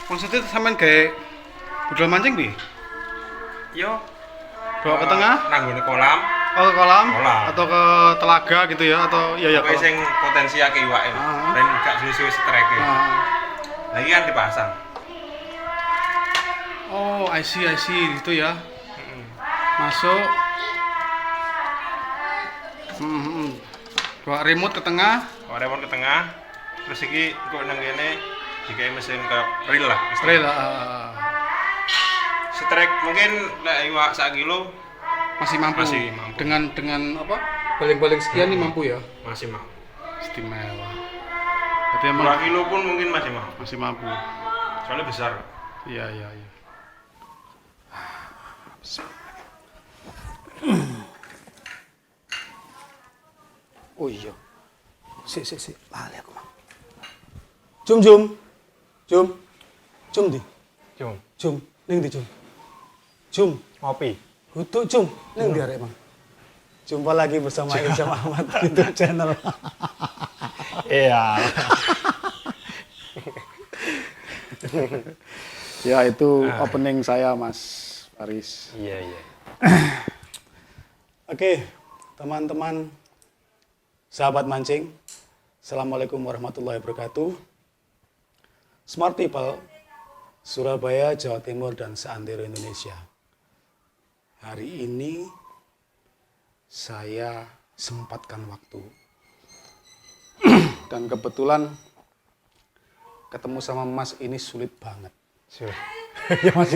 Maksudnya sampean kayak budal mancing bi? Yo, Bawa ke tengah? nanggone kolam. Oh ke kolam? Kolam. Atau ke telaga gitu ya? Atau ya Pokoke kolam. sing potensi akeh iwake. Ah. Ben gak suwe-suwe strike. Ah. Nah, iki kan dipasang. Oh, I see gitu ya. Heeh. Masuk. Bawa remote ke tengah. Remote ke tengah. Terus iki kok nang kene digawe mesin ke reel lah. Rel. Strike mungkin lek iwak 1 kilo Masih mampu. Masih mampu. Dengan apa? Baling-baling sekian nih mampu ya. masih mau. Istimewa. Berarti 2 emang kilo pun mungkin masih mau. masih mampu. Soalnya besar. Iya. Oh iya. Si. Lali aku, Mang. Jum di. Jom, Jum, ning ndi, Jum? ngopi. Kudu Jum, ning ndi arek, Mang? Jumpa lagi bersama Ijam Ahmad YouTube channel. Iya. Ya itu opening saya Mas Faris. Iya. Oke, teman-teman sahabat mancing. Assalamualaikum warahmatullahi wabarakatuh. Smart people Surabaya, Jawa Timur dan seantero Indonesia. Hari ini saya sempatkan waktu dan kebetulan ketemu sama Mas ini sulit banget. Ya Mas.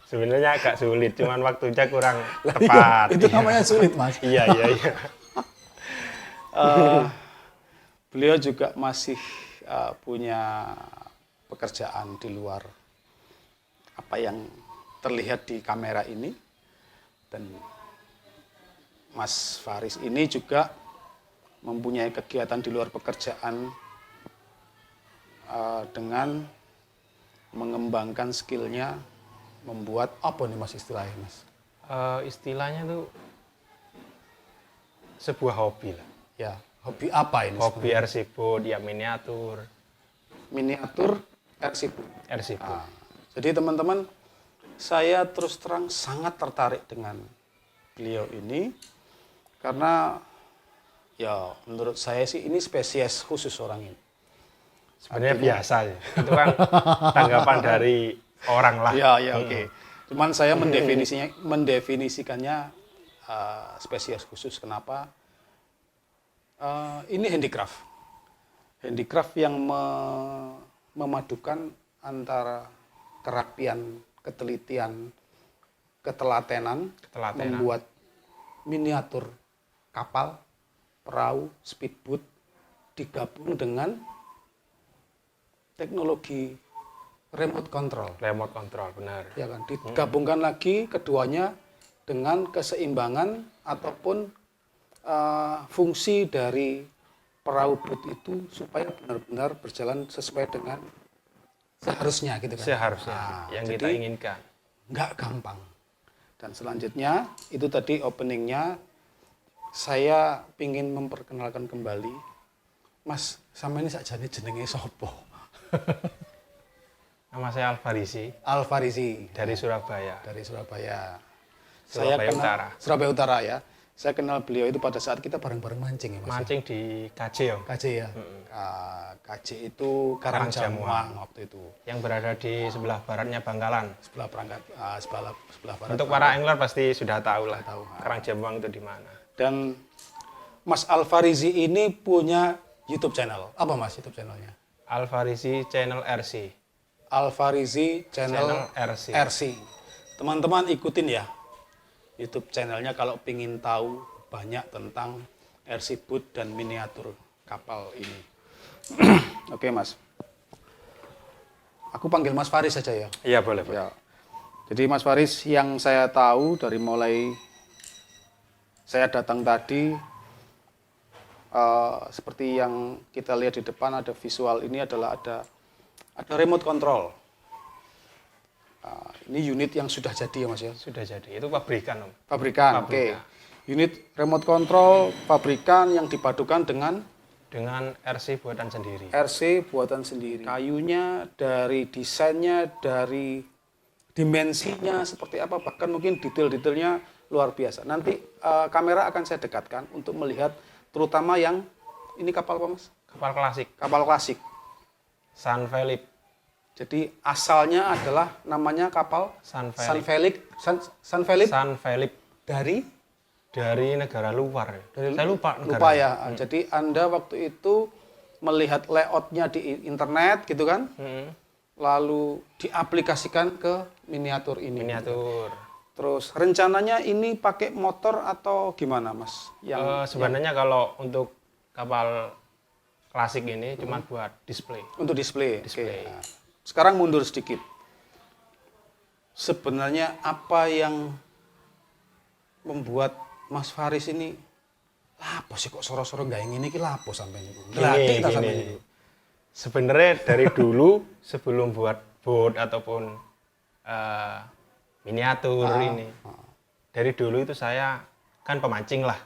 Sebenarnya agak sulit, cuman waktunya kurang tepat. Itu namanya sulit, Mas. Iya. Beliau juga masih punya pekerjaan di luar apa yang terlihat di kamera ini, dan Mas Faris ini juga mempunyai kegiatan di luar pekerjaan dengan mengembangkan skillnya membuat apa nih Mas istilahnya, Mas? Istilahnya tuh sebuah hobi lah. Ya, hobi apa ini? Hobi RC boat, ya miniatur. Miniatur RC. RC boat. Jadi teman-teman, saya terus terang sangat tertarik dengan beliau ini karena ya menurut saya sih ini spesies khusus orang ini. Sebenarnya biasa ya. Itu kan tanggapan dari orang lah. Ya, oke. Cuman saya mendefinisikannya spesies khusus. Kenapa? Ini handicraft. Handicraft yang memadukan antara kerapian, ketelitian, ketelatenan, membuat miniatur kapal, perahu, speedboat digabung dengan teknologi remote control. Remote control, benar. Ya kan, digabungkan lagi keduanya dengan keseimbangan ataupun fungsi dari perahu boat itu supaya benar-benar berjalan sesuai dengan seharusnya gitu kan. Seharusnya yang kita jadi inginkan. nggak gampang. Dan selanjutnya itu tadi openingnya, saya ingin memperkenalkan kembali Mas, sama ini sakjane jenenge sopo? Nama saya Alfarisi Alfarisi dari Surabaya. dari Surabaya. Surabaya Utara. Surabaya Utara ya. Saya kenal beliau itu pada saat kita bareng-bareng mancing ya Mas. Mancing di KJ, Om. KJ ya. KJ itu Karangjamuang waktu itu. Yang berada di sebelah baratnya Bangkalan. Sebelah sebelah barat. Untuk para angler pasti sudah tahu lah. Tahu. Karangjamuang itu di mana. Dan Mas Alfarisi ini punya YouTube channel. Apa Mas YouTube channelnya? Alfarisi Channel RC. Alfarisi Channel RC. RC. Teman-teman ikutin ya YouTube channelnya kalau ingin tahu banyak tentang RC boat dan miniatur kapal ini. Oke Mas. Aku panggil Mas Faris saja ya. Iya boleh. Ya. Jadi Mas Faris, yang saya tahu dari mulai saya datang tadi, seperti yang kita lihat di depan ada visual ini adalah ada remote control. Ini unit yang sudah jadi ya Mas ya? Sudah jadi. Itu pabrikan, Om. Pabrikan, oke. Unit remote control pabrikan yang dipadukan dengan Dengan RC buatan sendiri. RC buatan sendiri. Kayunya, dari desainnya, dari dimensinya seperti apa, bahkan mungkin detail-detailnya luar biasa. Nanti kamera akan saya dekatkan untuk melihat terutama yang ini kapal apa Mas? Kapal klasik. Kapal klasik. San Philip. Jadi asalnya adalah namanya kapal San San Philip. Felix. San Philip San Philip. dari negara luar. Dari- Saya lupa negara. lupa ya. Jadi Anda waktu itu melihat layoutnya di internet gitu kan, Mm-mm. lalu diaplikasikan ke miniatur ini. Miniatur. Terus rencananya ini pakai motor atau gimana Mas? Sebenarnya kalau untuk kapal klasik ini cuma buat display. Untuk display. Display. Oke. Nah, sekarang mundur sedikit. Sebenarnya apa yang membuat Mas Faris ini lapo sih kok soro-soro gak ingin iki lapo sampai niku. Ngelatih ta sampai niku. Sebenarnya dari dulu sebelum buat boat ataupun miniatur ini, dari dulu itu saya kan pemancing lah.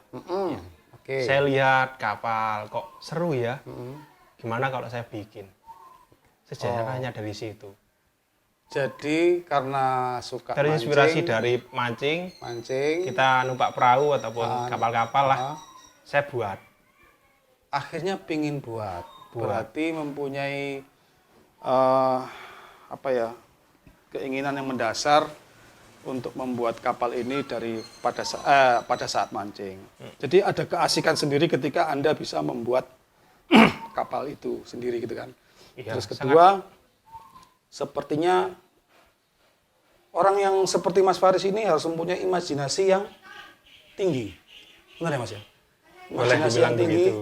Oke. Saya lihat kapal kok seru ya. Gimana kalau saya bikin? Sejarahnya dari situ. Jadi karena suka Dari inspirasi dari mancing, mancing, kita numpak perahu ataupun kapal-kapal lah, saya buat. akhirnya pingin buat. Berarti mempunyai apa ya, keinginan yang mendasar untuk membuat kapal ini pada saat mancing. Jadi ada keasikan sendiri ketika Anda bisa membuat kapal itu sendiri gitu kan. Iya, Terus kedua, sepertinya orang yang seperti Mas Faris ini harus mempunyai imajinasi yang tinggi. Benar ya Mas ya? Boleh dibilang begitu.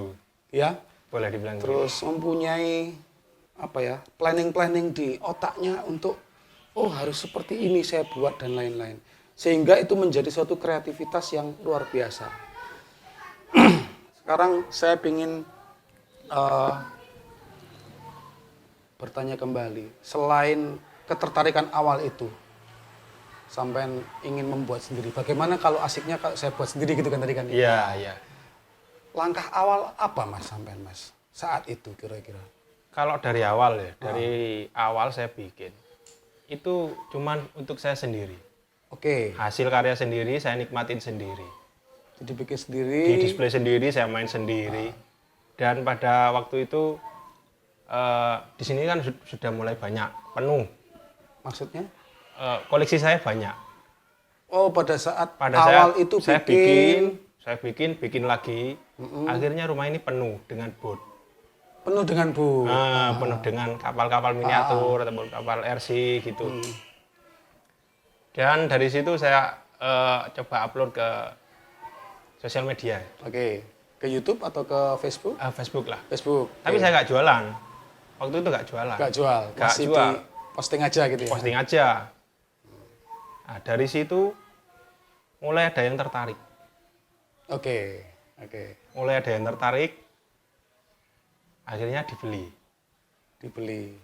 Ya. Boleh dibilang begitu. Terus mempunyai apa ya, planning di otaknya untuk oh harus seperti ini saya buat dan lain-lain. Sehingga itu menjadi suatu kreativitas yang luar biasa. Sekarang saya ingin bertanya kembali, selain ketertarikan awal itu, sampai ingin membuat sendiri, bagaimana kalau asiknya kalau saya buat sendiri gitu kan tadi kan? Iya, iya. Langkah awal apa Mas sampean Mas saat itu kira-kira? Kalau dari awal ya, dari awal saya bikin, itu cuman untuk saya sendiri. Oke, Hasil karya sendiri, saya nikmatin sendiri. jadi bikin sendiri. Di display sendiri, saya main sendiri. Dan pada waktu itu, di sini kan sudah mulai banyak, penuh. Maksudnya? Koleksi saya banyak. Oh, pada saat Pada awal saat itu saya bikin lagi. Akhirnya rumah ini penuh dengan boat. penuh dengan bu. Penuh dengan kapal-kapal miniatur ataupun kapal RC gitu. Dan dari situ saya coba upload ke sosial media. Oke, ke YouTube atau ke Facebook? Facebook lah. Facebook. Tapi saya nggak jualan. Waktu itu nggak jualan. Nggak jual, Nggak masih jual. di posting aja gitu ya. Posting aja. Nah, dari situ mulai ada yang tertarik. Oke. Mulai ada yang tertarik. Akhirnya dibeli. Dibeli.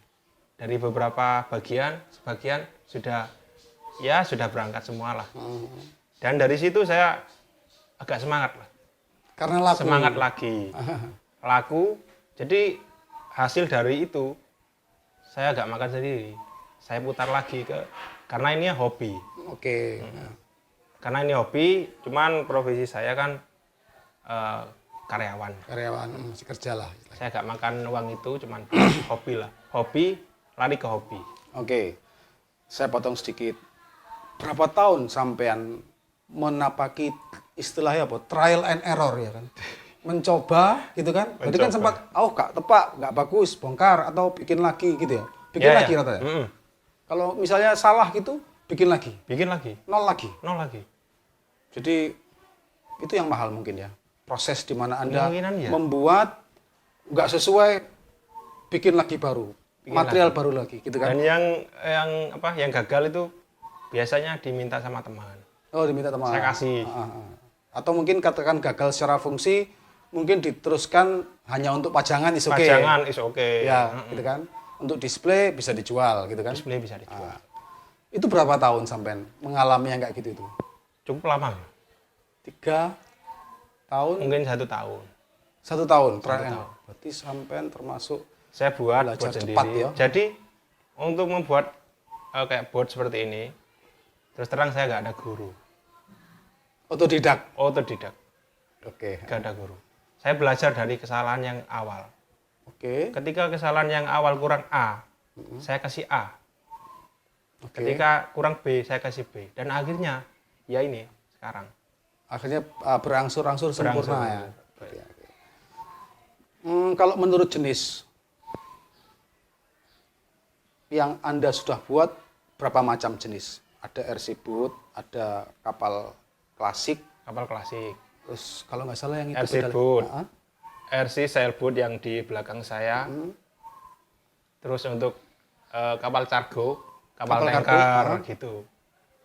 Dari beberapa sebagian sudah berangkat semua lah. Dan dari situ saya agak semangat lah. Karena laku. Semangat lagi. Laku. Jadi hasil dari itu saya agak makan sendiri. Saya putar lagi karena ini hobi. Oke. Karena ini hobi, cuman profesi saya kan karyawan. Karyawan masih kerja lah. Saya agak makan uang itu, cuman hobi lah. Hobi, lari ke hobi. Oke. Saya potong sedikit. Berapa tahun sampean menapaki istilahnya apa? Trial and error ya kan? Mencoba gitu kan? Jadi kan sempat, gak tepak, gak bagus, bongkar atau bikin lagi gitu ya? Bikin Ya, lagi ya. rata ya? Kalau misalnya salah gitu, bikin lagi, Bikin lagi, nol lagi. nol lagi. Jadi itu yang mahal mungkin ya. Proses di mana Anda Kemungkinan ya. membuat nggak sesuai, bikin lagi baru, material baru lagi gitu kan? Dan yang gagal itu biasanya diminta sama teman. Oh, diminta teman. Saya kasih. Atau mungkin katakan gagal secara fungsi, mungkin diteruskan hanya untuk pajangan is oke. Pajangan is oke. Ya, gitu kan. Untuk display bisa dijual gitu kan. Display bisa dijual. Itu berapa tahun sampean mengalami yang kayak gitu itu? Cukup lama. 3 tahun, Mungkin 1 tahun. 1 tahun. Satu Trial and tahun. Berarti sampean termasuk Saya buat belajar sendiri. cepat ya. Jadi untuk membuat kayak board seperti ini, terus terang saya nggak ada guru, otodidak. otodidak, Oke. nggak ada guru. Saya belajar dari kesalahan yang awal. Oke. Ketika kesalahan yang awal kurang A, saya kasih A. Oke. Ketika kurang B, saya kasih B. Dan akhirnya, ya ini sekarang. Akhirnya berangsur-angsur sempurna ya. Berangsur. Oke, oke. Kalau menurut jenis yang Anda sudah buat, berapa macam jenis? Ada RC boat, ada kapal klasik, Kapal klasik, terus kalau nggak salah yang itu RC boat, Ah, RC sailboat yang di belakang saya. Terus untuk kapal cargo, kapal Kapal tanker kargo, gitu.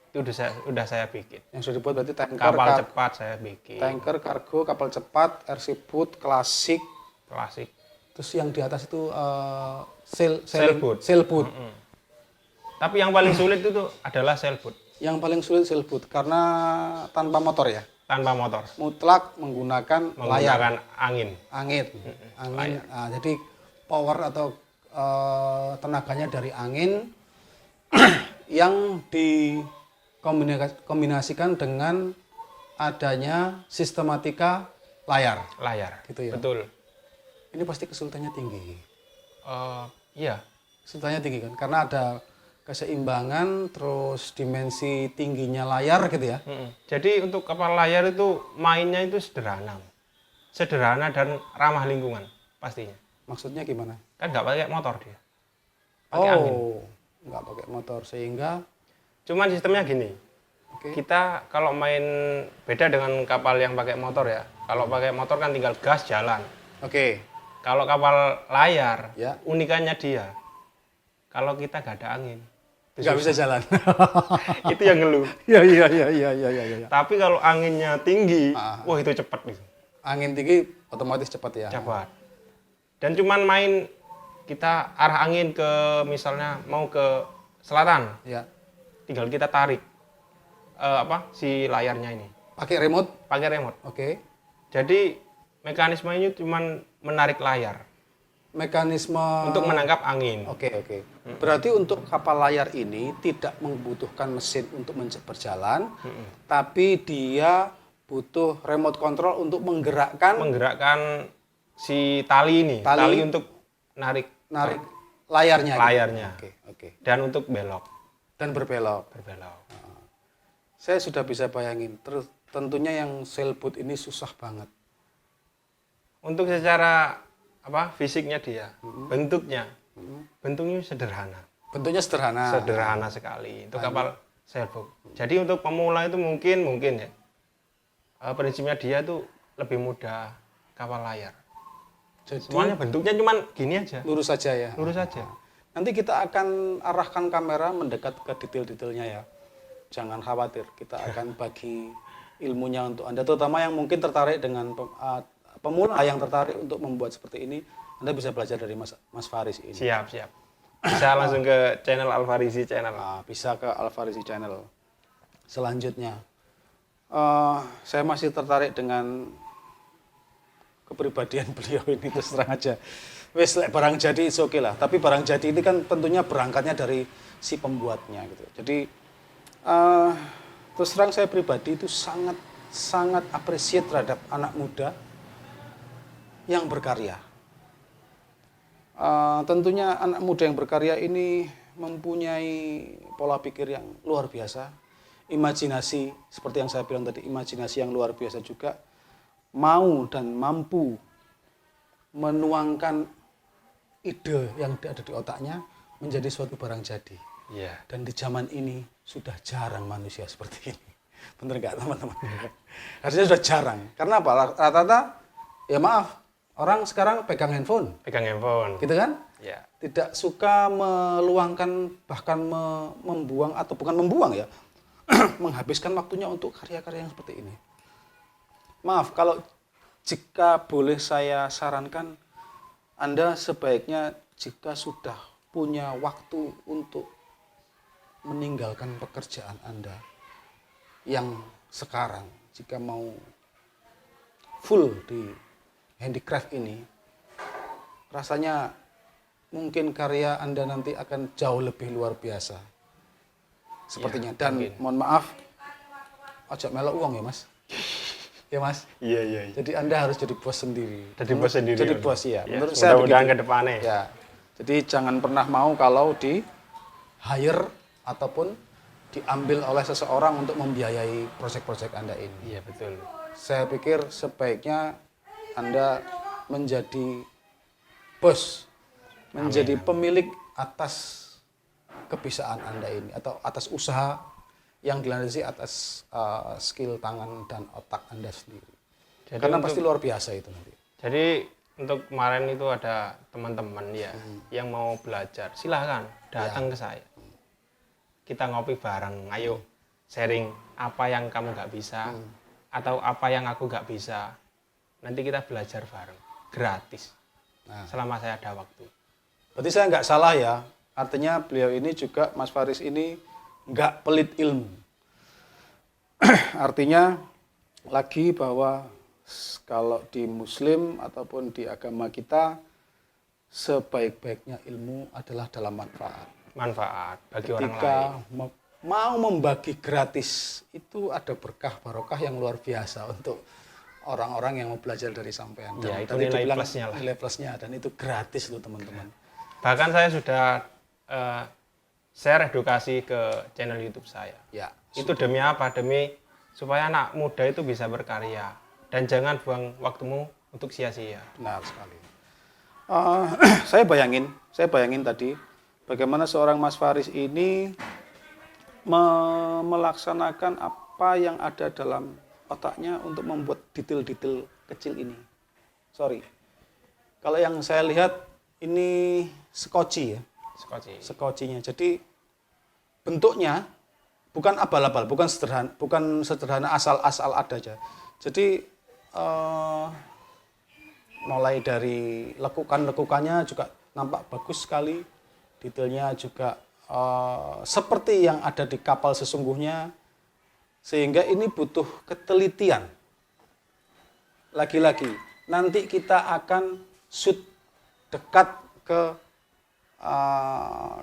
Itu udah saya bikin. yang sudah dibuat berarti tanker, Kapal cepat saya bikin. tanker, kargo, kapal cepat, RC boat, klasik, Klasik. terus yang di atas itu Sailboat. sailboat. Tapi yang paling sulit itu adalah sailboat Yang paling sulit sailboat karena tanpa motor ya, tanpa motor, mutlak menggunakan layar. menggunakan angin. Angin. Nah, jadi power atau tenaganya dari angin yang dikombinasikan dengan adanya sistematika layar. Layar. Gitu ya. Betul. Ini pasti kesulitannya tinggi. Iya. Kesulitannya tinggi kan karena ada keseimbangan terus dimensi tingginya layar gitu ya. Jadi untuk kapal layar itu mainnya itu sederhana. Sederhana dan ramah lingkungan pastinya. Maksudnya gimana? Kan nggak pakai motor dia. Pakai angin. Nggak pakai motor sehingga Cuman sistemnya gini. oke. Kita kalau main beda dengan kapal yang pakai motor ya. Kalau pakai motor kan tinggal gas jalan. Oke. Kalau kapal layar, Ya. unikannya dia. Kalau kita nggak ada angin, itu Nggak bisa susah. jalan. Itu yang ngeluh. Iya iya iya iya iya iya. Tapi kalau anginnya tinggi, Ah. wah itu cepat gitu. Angin tinggi otomatis cepat ya. Cepat. Dan cuman main kita arah angin ke misalnya mau ke selatan, Ya. tinggal kita tarik si layarnya ini Pakai remote. pakai remote. Oke. Jadi mekanisme ini cuman menarik layar Mekanisme untuk menangkap angin. Oke, oke. Berarti untuk kapal layar ini tidak membutuhkan mesin untuk berjalan, tapi dia butuh remote control untuk menggerakkan Menggerakkan si tali ini, Tali. tali untuk narik narik layarnya. gitu. layarnya Oke, oke. dan untuk belok, Dan berbelok. berbelok. Saya sudah bisa bayangin. Terus tentunya yang sailboat ini susah banget. Untuk secara fisiknya dia, bentuknya sederhana, Bentuknya sederhana. sederhana sekali. Itu kapal sailboat. Jadi untuk pemula itu mungkin ya prinsipnya dia tuh lebih mudah kapal layar. Jadi Semuanya bentuknya cuman gini aja, lurus saja ya. lurus aja. Nanti kita akan arahkan kamera mendekat ke detail-detailnya ya. Jangan khawatir, kita akan bagi ilmunya untuk Anda, terutama yang mungkin tertarik dengan pemula yang tertarik untuk membuat seperti ini. Anda bisa belajar dari Mas Faris ini. Siap. Bisa langsung ke channel Alfarisi channel. Bisa ke Alfarisi Channel. Selanjutnya, saya masih tertarik dengan kepribadian beliau ini, terus terang aja. Wes lek barang jadi is oke lah, tapi barang jadi ini kan tentunya berangkatnya dari si pembuatnya gitu. Jadi terus terang saya pribadi itu sangat appreciate terhadap anak muda yang berkarya. Tentunya anak muda yang berkarya ini mempunyai pola pikir yang luar biasa, imajinasi seperti yang saya bilang tadi, imajinasi yang luar biasa juga, mau dan mampu menuangkan ide yang ada di otaknya menjadi suatu barang jadi. Iya. Dan di zaman ini sudah jarang manusia seperti ini. Bener nggak teman-teman? Harusnya sudah jarang. Karena apa? Rata-rata, ya maaf, orang sekarang pegang handphone. Pegang handphone. Gitu kan? Ya. Tidak suka meluangkan, bahkan membuang, atau bukan membuang ya, menghabiskan waktunya untuk karya-karya yang seperti ini. Maaf, kalau jika boleh saya sarankan, Anda sebaiknya jika sudah punya waktu untuk meninggalkan pekerjaan Anda yang sekarang, jika mau full di handicraft ini, rasanya mungkin karya Anda nanti akan jauh lebih luar biasa. Sepertinya. Ya, dan mungkin. mohon maaf, ajak melok uang ya Mas. Ya Mas. Iya. Jadi Anda harus jadi bos sendiri. Jadi bos sendiri. Jadi bos ya. Ya, Menurut saya mudah-mudahan begitu. ke depannya. Ya. Jadi jangan pernah mau kalau di hire ataupun diambil oleh seseorang untuk membiayai proyek-proyek Anda ini. Iya, betul. Saya pikir sebaiknya Anda menjadi bos, menjadi pemilik atas kebisaan Anda ini atau atas usaha yang dilandasi atas skill tangan dan otak Anda sendiri. Jadi Karena pasti luar biasa itu nanti. Jadi untuk kemarin itu ada teman-teman ya yang mau belajar, silahkan datang ke saya. Kita ngopi bareng, ayo sharing apa yang kamu nggak bisa atau apa yang aku nggak bisa. Nanti kita belajar bareng, gratis. Selama saya ada waktu. Berarti saya nggak salah ya, artinya beliau ini juga, Mas Faris ini nggak pelit ilmu. Artinya lagi bahwa kalau di Muslim ataupun di agama kita, sebaik-baiknya ilmu adalah dalam manfaat. Manfaat bagi orang lain. Ketika mau membagi gratis, itu ada berkah barokah yang luar biasa untuk orang-orang yang mau belajar dari sampean. Ya, itu tadi nilai dibilang plusnya lah. Nilai plusnya, dan itu gratis loh teman-teman. Bahkan saya sudah share edukasi ke channel YouTube saya. Ya, Itu demi apa? Demi supaya anak muda itu bisa berkarya dan jangan buang waktumu untuk sia-sia. benar sekali. Saya bayangin tadi bagaimana seorang Mas Faris ini melaksanakan apa yang ada dalam otaknya untuk membuat detail-detail kecil ini. Sorry, kalau yang saya lihat ini skoci ya, Skoci. skocinya. Jadi bentuknya bukan abal-abal, bukan sederhana asal-asal ada aja. Jadi mulai dari lekukannya juga nampak bagus sekali, detailnya juga seperti yang ada di kapal sesungguhnya, sehingga ini butuh ketelitian. Lagi-lagi nanti kita akan shoot dekat ke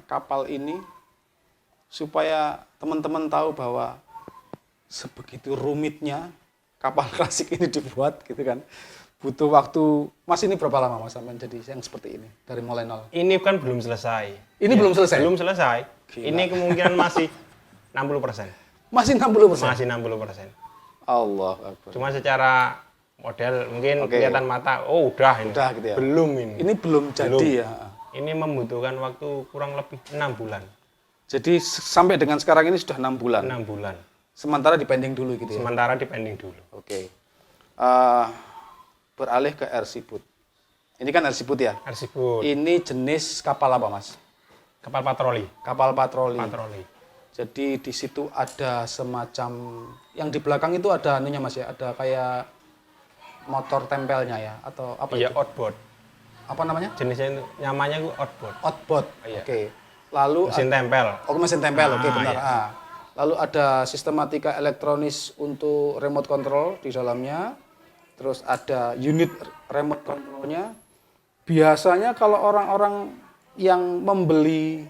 kapal ini supaya teman-teman tahu bahwa sebegitu rumitnya kapal klasik ini dibuat gitu kan. Butuh waktu. Mas, ini berapa lama Mas sampai jadi yang seperti ini dari mulai nol? Ini kan belum selesai. Ini belum selesai? Belum selesai. Gila. Ini kemungkinan masih 60%. Masih 60%? Masih 60%. Allah Akbar. Cuma secara model mungkin Oke. kelihatan mata, oh udah ini. Udah gitu ya? Belum ini. Ini belum jadi ya? Ini membutuhkan waktu kurang lebih 6 bulan. Jadi sampai dengan sekarang ini sudah 6 bulan? 6 bulan. Sementara dipending dulu gitu ya? Sementara dipending dulu. Oke. Beralih ke airseaboot. Ini kan airseaboot ya? Arsiput. Ini jenis kapal apa Mas? Kapal patroli. Kapal patroli. Patroli. Jadi di situ ada semacam, yang di belakang itu ada anunya Mas ya, ada kayak motor tempelnya ya, atau apa Iya, itu? outboard. Apa namanya? Jenisnya namanya itu outboard. Outboard. Iya. Oke. Lalu Mesin tempel. oh, mesin tempel, oke Ah, benar. iya. Lalu ada sistematika elektronis untuk remote control di dalamnya. Terus ada unit remote controlnya. Biasanya kalau orang-orang yang membeli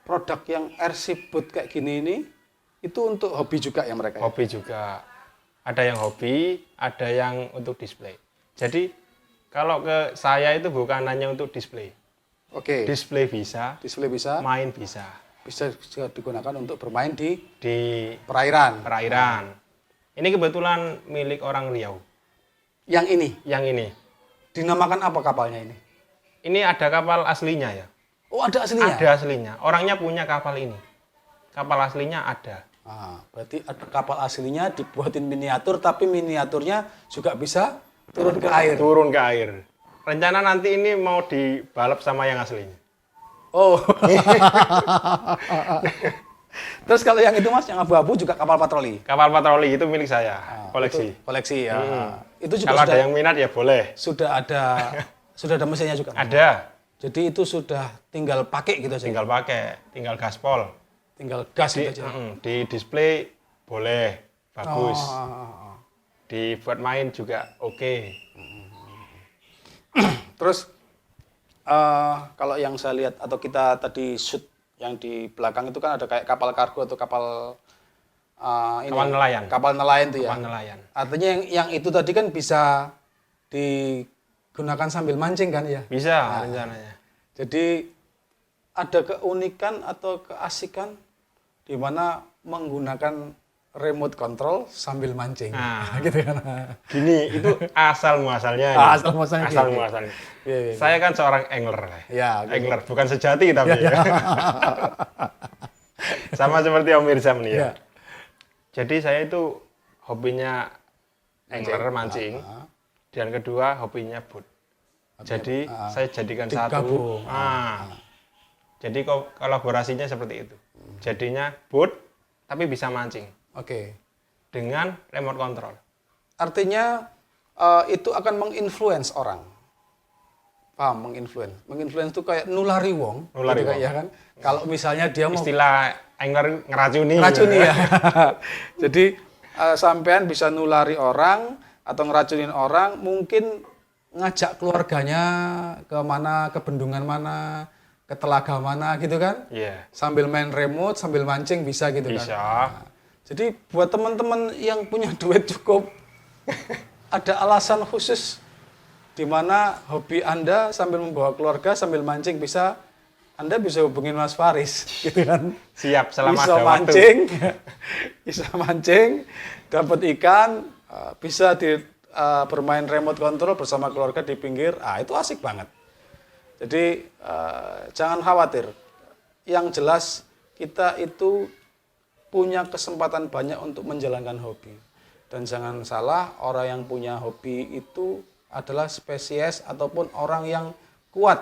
produk yang airseaboot kayak gini ini, itu untuk hobi juga ya mereka? Hobi juga. Ada yang hobi, ada yang untuk display. Jadi kalau ke saya itu bukan hanya untuk display. Oke. Display bisa, Display bisa, main bisa. bisa juga digunakan untuk bermain di Di perairan. perairan. Ini kebetulan milik orang Riau. Yang ini, Yang ini. dinamakan apa kapalnya ini? Ini ada kapal aslinya ya. Oh, ada aslinya? Ada aslinya. Orangnya punya kapal ini. Kapal aslinya ada. Berarti ada kapal aslinya dibuatin miniatur, tapi miniaturnya juga bisa turun ke air. Turun ke air. Rencana nanti ini mau dibalap sama yang aslinya. Oh. Terus kalau yang itu Mas, yang abu-abu juga kapal patroli? Kapal patroli itu milik saya. Koleksi. Itu koleksi ya. Itu juga Kalau sudah, ada yang minat ya boleh. sudah ada mesinnya juga. Ada. Jadi itu sudah tinggal pakai gitu aja. Tinggal pakai, tinggal gaspol. Tinggal gas gitu aja. Di display boleh, bagus. Oh. Dibuat main juga oke. Terus kalau yang saya lihat atau kita tadi shoot yang di belakang itu kan ada kayak kapal kargo atau kapal ini, Kapal nelayan. Kapal nelayan tuh ya. Kapal nelayan. Artinya yang itu tadi kan bisa digunakan sambil mancing kan ya. Bisa rencananya. Jadi ada keunikan atau keasikan di mana menggunakan remote control sambil mancing. Nah. Gitu kan. Gini, itu asal muasalnya. Asal muasalnya Asal gitu. muasalnya. Iya, iya. Saya kan seorang angler. Ya, gitu. Angler, bukan sejati tapi. Sama seperti Om Mirzam nih ya. Ya. Jadi saya itu hobinya angler, mancing. Dan kedua hobinya boat. Jadi saya jadikan digabung. satu. Jadi kolaborasinya seperti itu. Jadinya boat tapi bisa mancing Oke. dengan remote control. Artinya itu akan menginfluence orang. Paham, menginfluence. Menginfluence itu kayak nulari wong. Nulari gitu wong. ya kan. Kalau misalnya dia mau Istilah angler ngeracuni. ngeracuni ya. Jadi sampean bisa nulari orang atau ngeracunin orang, mungkin ngajak keluarganya ke mana, ke bendungan mana, ke telaga mana gitu kan. Iya. Sambil main remote, sambil mancing bisa gitu Bisa. kan. Nah, jadi buat teman-teman yang punya duit cukup, ada alasan khusus di mana hobi Anda sambil membawa keluarga, sambil mancing bisa, Anda bisa hubungin Mas Faris gitu kan. Siap selama Bisa ada waktu. mancing, bisa mancing, dapat ikan, bisa bermain remote control bersama keluarga di pinggir, itu asik banget. Jadi jangan khawatir. Yang jelas kita itu punya kesempatan banyak untuk menjalankan hobi. Dan jangan salah, orang yang punya hobi itu adalah spesies ataupun orang yang kuat.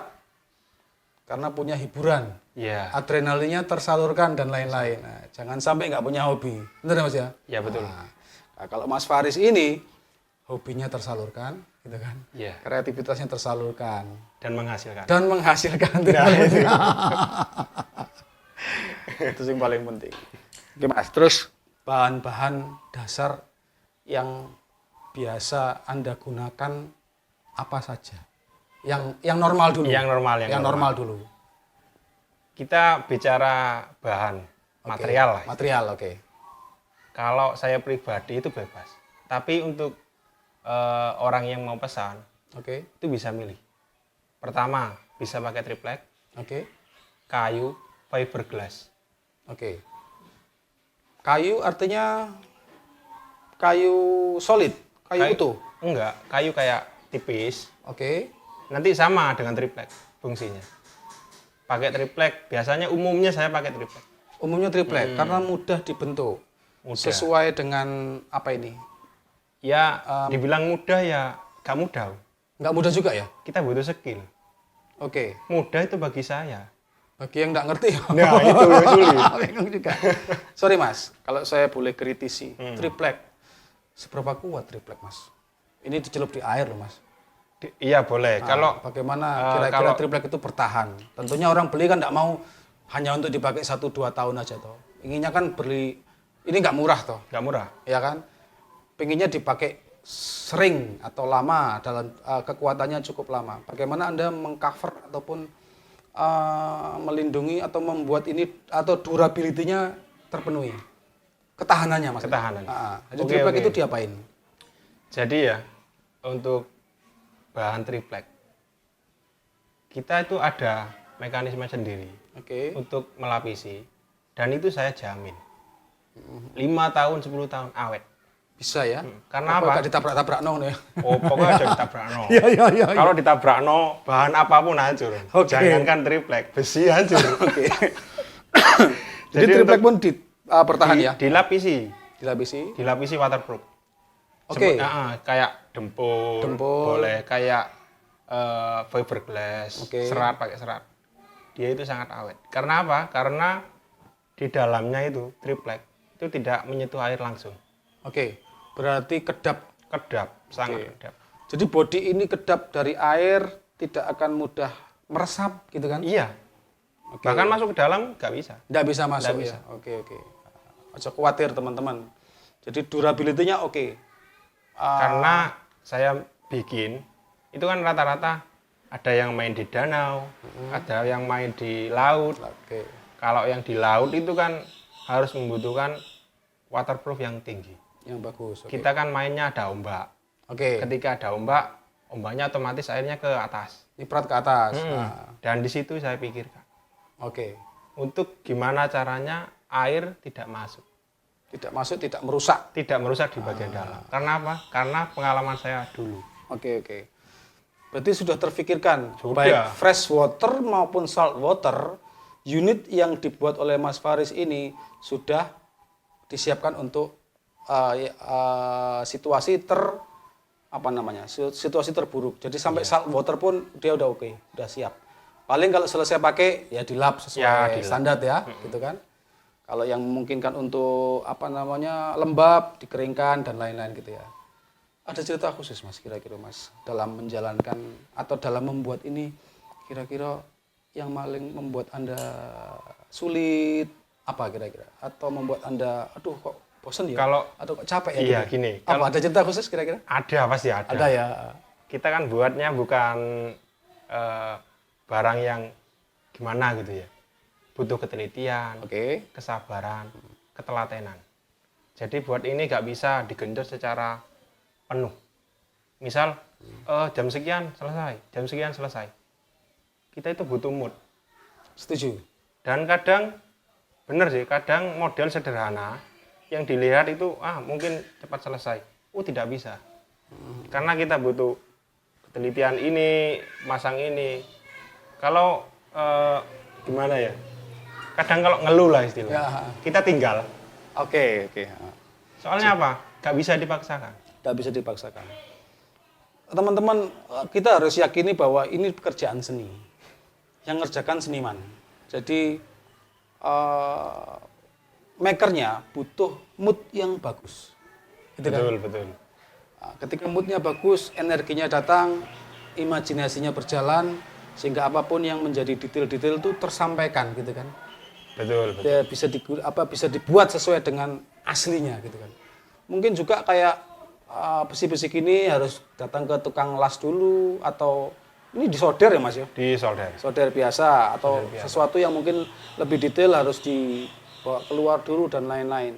Karena punya hiburan. Iya. Adrenalinnya tersalurkan dan lain-lain. Nah, jangan sampai nggak punya hobi. Benar ya Mas ya? Iya betul. Nah, kalau Mas Faris ini, hobinya tersalurkan, gitu kan? Iya. Kreativitasnya tersalurkan. Dan menghasilkan. Dan menghasilkan. Itu yang paling penting. Oke Mas, terus bahan-bahan dasar yang biasa Anda gunakan apa saja? Yang normal dulu. Yang normal. Yang normal dulu. Kita bicara bahan, material lah. Material, oke. Kalau saya pribadi itu bebas. Tapi untuk orang yang mau pesan, Oke. itu bisa milih. Pertama, bisa pakai triplek, Oke. kayu, fiberglass. Oke. Kayu artinya kayu solid, kayu utuh. Enggak, kayu kayak tipis. Oke. Nanti sama dengan triplek fungsinya. Pakai triplek, biasanya umumnya saya pakai triplek. Umumnya triplek karena mudah dibentuk. Mudah. Sesuai dengan apa ini? Ya, dibilang mudah ya gak mudah. Nggak mudah juga ya? Kita butuh skill. Oke. Mudah itu bagi saya. Bagi yang nggak ngerti. Nah, itu yang sulit. Bingung juga. Sorry Mas, kalau saya boleh kritisi. Triplek. Seberapa kuat triplek Mas? Ini dicelup di air loh Mas. Iya boleh. Kalau Bagaimana kira-kira kalau- triplek itu bertahan? Tentunya orang beli kan nggak mau hanya untuk dipakai 1-2 tahun aja toh. Inginnya kan beli, ini nggak murah toh, nggak murah. ya kan? Pengennya dipakai sering atau lama, dalam kekuatannya cukup lama. Bagaimana Anda mengcover ataupun melindungi atau membuat ini atau durability-nya terpenuhi? Ketahanannya Mas. Ketahanan. Jadi Oke, triplek oke. itu diapain? Jadi ya untuk bahan triplek kita itu ada mekanisme sendiri Oke. untuk melapisi dan itu saya jamin 5 tahun 10 tahun awet. Bisa ya? Karena Pokoknya apa? nggak ditabrak-tabrak no ya. Oh pokoknya udah ditabrakno. Iya. Kalau ditabrakno bahan apapun hancur. Oke. Jangankan triplek, besi hancur. Oke. Jadi triplek pun bertahan ya? Dilapisi, Dilapisi. waterproof. Oke. Kayak dempul, Dempul. boleh kayak fiberglass, Oke. serat pakai serat. Dia itu sangat awet. Karena apa? Karena di dalamnya itu triplek itu tidak menyentuh air langsung. Oke. Berarti kedap. Kedap, sangat Oke. kedap. Jadi body ini kedap dari air, tidak akan mudah meresap gitu kan? Iya. Oke. Bahkan masuk ke dalam nggak bisa. Nggak bisa masuk Nggak ya? bisa. Oke. Aja khawatir teman-teman. Jadi durability-nya oke. Karena saya bikin itu kan rata-rata ada yang main di danau, ada yang main di laut. Oke. Kalau yang di laut itu kan harus membutuhkan waterproof yang tinggi. Yang bagus. Oke. Kita kan mainnya ada ombak. Oke. Ketika ada ombak, ombaknya otomatis airnya ke atas. Nyiprat ke atas. Hmm. Nah, Dan di situ saya pikirkan, oke. untuk gimana caranya air tidak masuk, Tidak masuk, tidak merusak. tidak merusak di bagian dalam. Karena apa? Karena pengalaman saya dulu. Oke, oke. Berarti sudah terfikirkan, Sudah. baik fresh water maupun salt water, unit yang dibuat oleh Mas Faris ini sudah disiapkan untuk situasi situasi terburuk. Jadi sampai salt water pun dia udah oke, udah siap. Paling kalau selesai pakai ya dilap sesuai Ya, dilap. standar ya, gitu kan. Kalau yang memungkinkan untuk lembab, dikeringkan dan lain-lain gitu ya. Ada cerita khusus Mas kira-kira Mas dalam menjalankan atau dalam membuat ini kira-kira yang paling membuat Anda sulit apa kira-kira atau membuat Anda aduh kok bosen ya atau kok capek ya Iya, gitu? gini. Apa ada cerita khusus kira-kira? Ada pasti ada. Ada ya. Kita kan buatnya bukan barang yang gimana gitu ya. Butuh ketelitian, Oke. kesabaran, ketelatenan. Jadi buat ini nggak bisa digenjot secara penuh. Misal jam sekian selesai. Kita itu butuh mood. Setuju. Dan kadang bener sih, kadang model sederhana yang dilihat itu mungkin cepat selesai. Tidak bisa. Karena kita butuh ketelitian ini, masang ini. Kalau gimana ya? Kadang kalau ngeluh lah istilahnya. Ya. Kita tinggal. Oke. Soalnya apa? Gak bisa dipaksakan. Tidak bisa dipaksakan. Teman-teman, kita harus yakini bahwa ini pekerjaan seni. Yang ngerjakan seniman. Jadi makernya butuh mood yang bagus. Gitu kan? Betul. Nah, ketika moodnya bagus, energinya datang, imajinasinya berjalan, sehingga apapun yang menjadi detail-detail itu tersampaikan, gitu kan? Betul. Dia bisa dibuat sesuai dengan aslinya, gitu kan? Mungkin juga kayak besi-besi ini harus datang ke tukang las dulu atau ini disolder ya Mas ya? Di solder. Solder biasa atau sesuatu yang mungkin lebih detail harus dibawa keluar dulu dan lain-lain.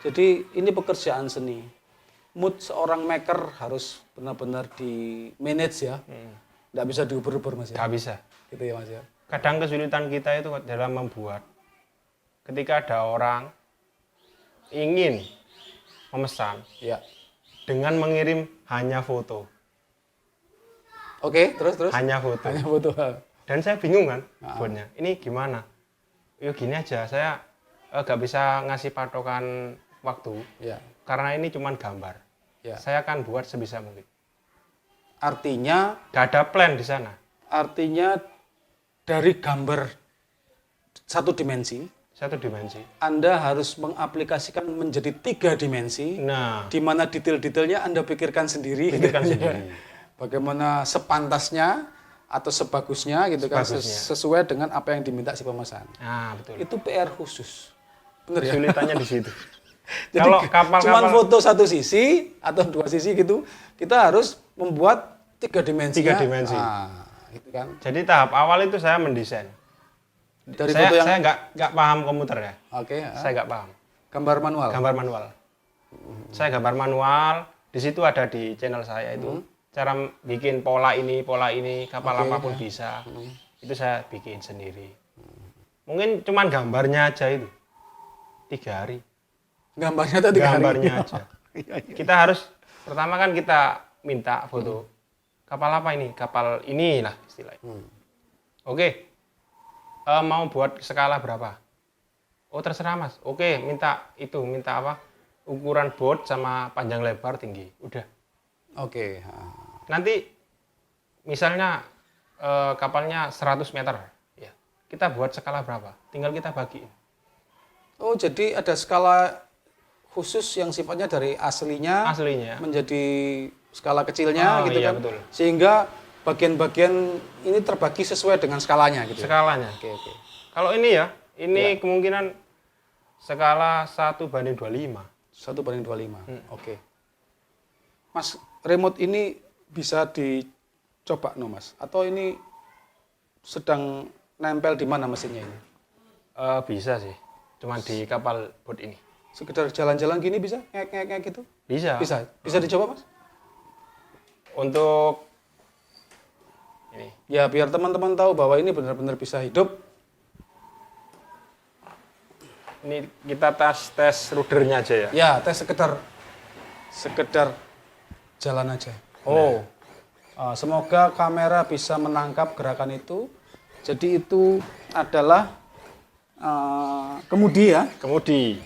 Jadi ini pekerjaan seni. Mood seorang maker harus benar-benar di manage ya. Nggak bisa diuber-uber Mas ya. Gak bisa. Gitu ya Mas ya. Kadang kesulitan kita itu dalam membuat. Ketika ada orang ingin memesan Ya. dengan mengirim hanya foto. Oke, terus. Hanya foto. Hanya foto. Dan saya bingung kan buatnya. Ini gimana? Yuk gini aja, saya gak bisa ngasih patokan waktu. Ya. Karena ini cuma gambar. Ya. Saya akan buat sebisa mungkin. Artinya Gak ada plan di sana. dari gambar satu dimensi, Anda harus mengaplikasikan menjadi 3 dimensi, Nah, di mana detail-detailnya Anda pikirkan sendiri. Pikirkan sendiri. Bagaimana sepantasnya atau sebagusnya gitu kan, sesuai dengan apa yang diminta si pemesan. nah betul. Itu PR khusus. Bener ya? Kesulitannya di situ. Jadi Kalau cuman kapal-kapal foto satu sisi atau 2 sisi gitu, kita harus membuat 3 dimensi. 3 dimensi. Nah, gitu kan. Jadi tahap awal itu saya mendesain. Dari saya foto yang saya nggak paham komputer ya. Oke, Saya nggak paham. gambar manual. Gambar manual. Saya gambar manual. Di situ ada di channel saya itu cara bikin pola ini, kapal apapun bisa. Itu saya bikin sendiri. Mungkin cuman gambarnya aja itu 3 hari. Gambarnya tadi Gambarnya aja. Kita harus pertama kan kita minta foto. Kapal apa ini? Kapal inilah istilahnya. Oke. Mau buat skala berapa? Oh terserah Mas. Oke, minta apa? Ukuran bot sama panjang lebar tinggi. Udah. Oke. Nanti misalnya kapalnya 100 meter, ya. Kita buat skala berapa? Tinggal kita bagiin. Oh, jadi ada skala khusus yang sifatnya dari aslinya menjadi skala kecilnya gitu iya, kan. Betul. Sehingga bagian-bagian ini terbagi sesuai dengan skalanya gitu. Skalanya. Oke. Kalau ini ya, kemungkinan skala 1:25. 1:25. Oke. Mas, remote ini bisa coba no Mas? Atau ini sedang nempel di mana mesinnya ini? Bisa sih, cuma di kapal bot ini. Sekedar jalan-jalan gini bisa? Ngek-ngek gitu? Bisa. Bisa dicoba Mas? Untuk ini, Ya biar teman-teman tahu bahwa ini benar-benar bisa hidup. ini kita tes rudernya aja ya. Ya, tes sekedar jalan aja. Oh, semoga kamera bisa menangkap gerakan itu. Jadi itu adalah kemudi ya. Kemudi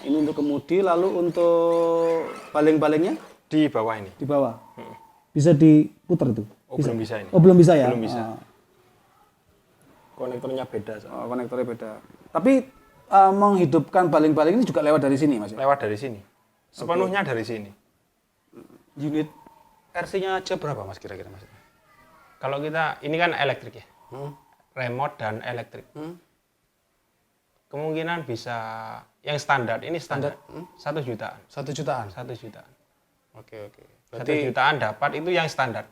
Ini untuk kemudi, lalu untuk baling-balingnya di bawah ini. di bawah. Bisa diputar itu? Oh, belum bisa ini. Oh, belum bisa ya? Belum bisa. Konektornya beda. Konektornya beda. Tapi menghidupkan baling-baling ini juga lewat dari sini, Mas? Lewat dari sini. Sepenuhnya dari sini. Unit RC-nya aja berapa, Mas, kira-kira, Mas? Kalau kita, ini kan elektrik ya. Remote dan elektrik. Kemungkinan bisa, yang standar, ini standar. 1 jutaan. 1 jutaan? 1 jutaan. Oke. 1 jutaan dapat itu yang standar.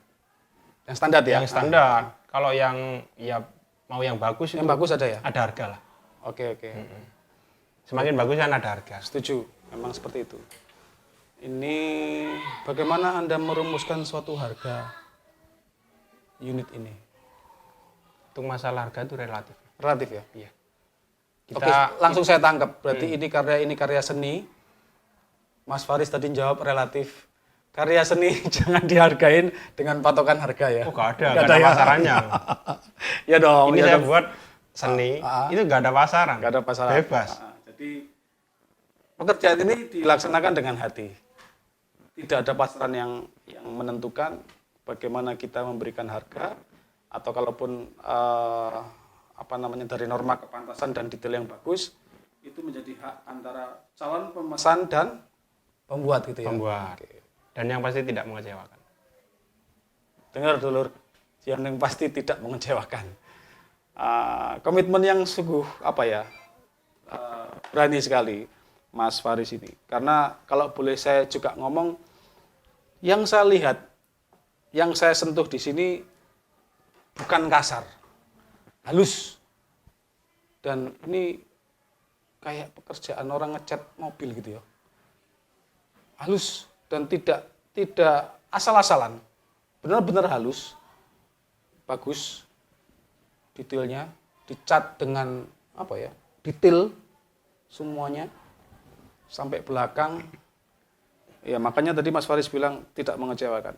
Yang standar ya? Yang standar. Kalau yang ya mau yang bagus Yang itu bagus ada ya? ada harga lah. Oke. Semakin bagus kan ada harga. Setuju, memang seperti itu. Ini bagaimana Anda merumuskan suatu harga unit ini? Untuk masalah harga itu relatif. Relatif ya? Iya. Oke, langsung saya tangkap. Berarti ini karya seni. Mas Faris tadi jawab relatif. Karya seni jangan dihargain dengan patokan harga ya. Oh, nggak ada ya? pasarannya. Ya dong. Ini ya saya dong. buat seni, itu nggak ada pasaran. Nggak ada pasaran. Bebas. Jadi pekerjaan ini dilaksanakan dengan hati. Tidak ada pasaran yang menentukan bagaimana kita memberikan harga atau kalaupun dari norma kepantasan dan detail yang bagus itu menjadi hak antara calon pemesan dan pembuat gitu ya. Pembuat. Oke. Dan yang pasti tidak mengecewakan. Dengar dulur, yang pasti tidak mengecewakan. Komitmen yang sungguh berani sekali Mas Faris ini. Karena kalau boleh saya juga ngomong, yang saya lihat, yang saya sentuh di sini bukan kasar, halus. Dan ini kayak pekerjaan orang ngecat mobil gitu ya. Halus dan tidak asal-asalan. Benar-benar halus, bagus, detailnya, dicat dengan detail semuanya sampai belakang. Ya makanya tadi Mas Faris bilang tidak mengecewakan.